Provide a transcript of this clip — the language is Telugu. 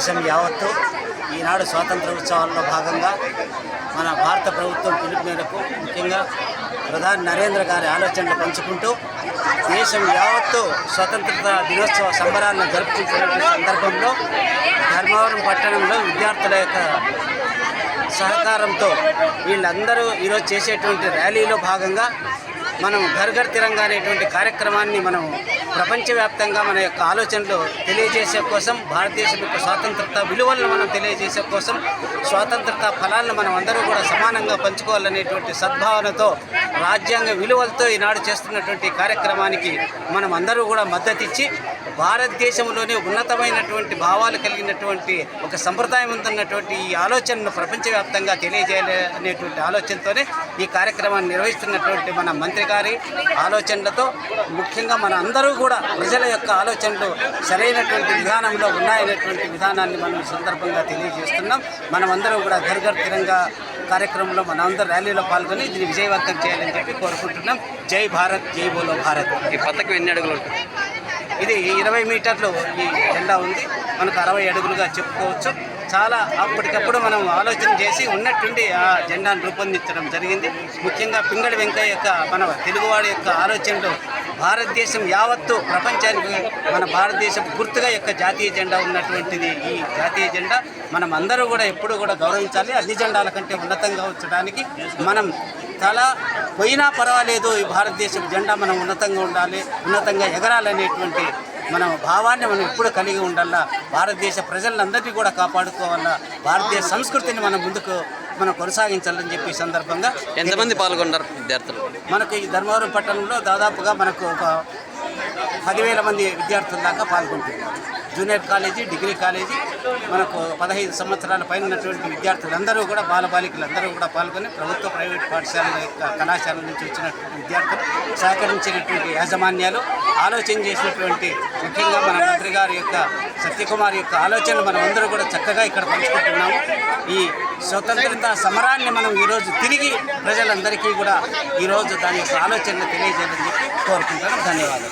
దేశం యావత్తు ఈనాడు స్వాతంత్ర ఉత్సవాల్లో భాగంగా మన భారత ప్రభుత్వం పిలుపు మేరకు ముఖ్యంగా ప్రధాని నరేంద్ర గారి ఆలోచనలు పంచుకుంటూ దేశం యావత్తు స్వతంత్రత దినోత్సవ సంబరాలను జరుపుకుంటున్న సందర్భంలో ధర్మవరం పట్టణంలో విద్యార్థుల యొక్క సహకారంతో వీళ్ళందరూ ఈరోజు చేసేటువంటి ర్యాలీలో భాగంగా మనం ఘర్ ఘర్ తిరంగా అనేటువంటి కార్యక్రమాన్ని మనం ప్రపంచవ్యాప్తంగా మన యొక్క ఆలోచనలు తెలియజేసే కోసం, భారతదేశం యొక్క స్వాతంత్రత విలువలను మనం తెలియజేసే కోసం, స్వాతంత్రత ఫలాలను మనం అందరూ కూడా సమానంగా పంచుకోవాలనేటువంటి సద్భావనతో, రాజ్యాంగ విలువలతో ఈనాడు చేస్తున్నటువంటి కార్యక్రమానికి మనం అందరూ కూడా మద్దతు ఇచ్చి భారతదేశంలోనే ఉన్నతమైనటువంటి భావాలు కలిగినటువంటి ఒక సంప్రదాయం ఉన్నటువంటి ఈ ఆలోచనను ప్రపంచవ్యాప్తంగా తెలియజేయాలి అనేటువంటి ఆలోచనతోనే ఈ కార్యక్రమాన్ని నిర్వహిస్తున్నటువంటి మన మంత్రి గారి ఆలోచనలతో ముఖ్యంగా మన అందరూ కూడా ప్రజల యొక్క ఆలోచనలు సరైనటువంటి విధానంలో ఉన్నాయనేటువంటి విధానాన్ని మనం ఈ సందర్భంగా తెలియజేస్తున్నాం. మనమందరూ కూడా ఘర్ ఘర్ తిరంగా కార్యక్రమంలో మనందరూ ర్యాలీలో పాల్గొని దీన్ని విజయవంతం చేయాలని చెప్పి కోరుకుంటున్నాం. జై భారత్, జై బోలో భారత్. ఈ పథకం ఎన్ని అడుగులు? ఇది 20 మీటర్లు ఈ జెండా ఉంది. మనకు 60 అడుగులుగా చెప్పుకోవచ్చు. చాలా అప్పటికప్పుడు మనం ఆలోచన చేసి ఉన్నట్టుండి ఆ జెండాను రూపొందించడం జరిగింది. ముఖ్యంగా పింగళి వెంకయ్య యొక్క మన తెలుగువాడి యొక్క ఆలోచనలు భారతదేశం యావత్తు ప్రపంచానికి మన భారతదేశం గుర్తుగా యొక్క జాతీయ జెండా ఉన్నటువంటిది. ఈ జాతీయ జెండా మనం అందరూ కూడా ఎప్పుడు కూడా గౌరవించాలి. అన్ని జెండాల కంటే ఉన్నతంగా ఉంచడానికి మనం చాలా పోయినా పర్వాలేదు, ఈ భారతదేశం జెండా మనం ఉన్నతంగా ఉండాలి, ఉన్నతంగా ఎగరాలనేటువంటి మన భావాన్ని మనం ఎప్పుడు కలిగి ఉండాలా. భారతదేశ ప్రజలందరినీ కూడా కాపాడుకోవాలా. భారతదేశ సంస్కృతిని మనం ముందుకు కొనసాగించాలని చెప్పి సందర్భంగా. ఎంతమంది పాల్గొన్నారు విద్యార్థులు? మనకు ఈ ధర్మవరం పట్టణంలో దాదాపుగా మనకు ఒక 10,000 మంది విద్యార్థుల దాకా పాల్గొంటున్నారు. జూనియర్ కాలేజీ, డిగ్రీ కాలేజీ, మనకు 15 సంవత్సరాల పైన ఉన్నటువంటి విద్యార్థులందరూ కూడా, బాలబాలికలందరూ కూడా పాల్గొని ప్రభుత్వ ప్రైవేట్ పాఠశాలల యొక్క కళాశాల నుంచి వచ్చినటువంటి విద్యార్థులు, సహకరించినటువంటి యాజమాన్యాలు, ఆలోచన చేసినటువంటి ముఖ్యంగా మన మంత్రి గారి యొక్క సత్యకుమార్ యొక్క ఆలోచనలు మనం అందరూ కూడా చక్కగా ఇక్కడ పంచుకుంటున్నాము. ఈ స్వతంత్రత సమరాన్ని మనం ఈరోజు తిరిగి ప్రజలందరికీ కూడా ఈరోజు దాని యొక్క ఆలోచనలు తెలియజేయాలని చెప్పి కోరుకుంటాను. ధన్యవాదాలు.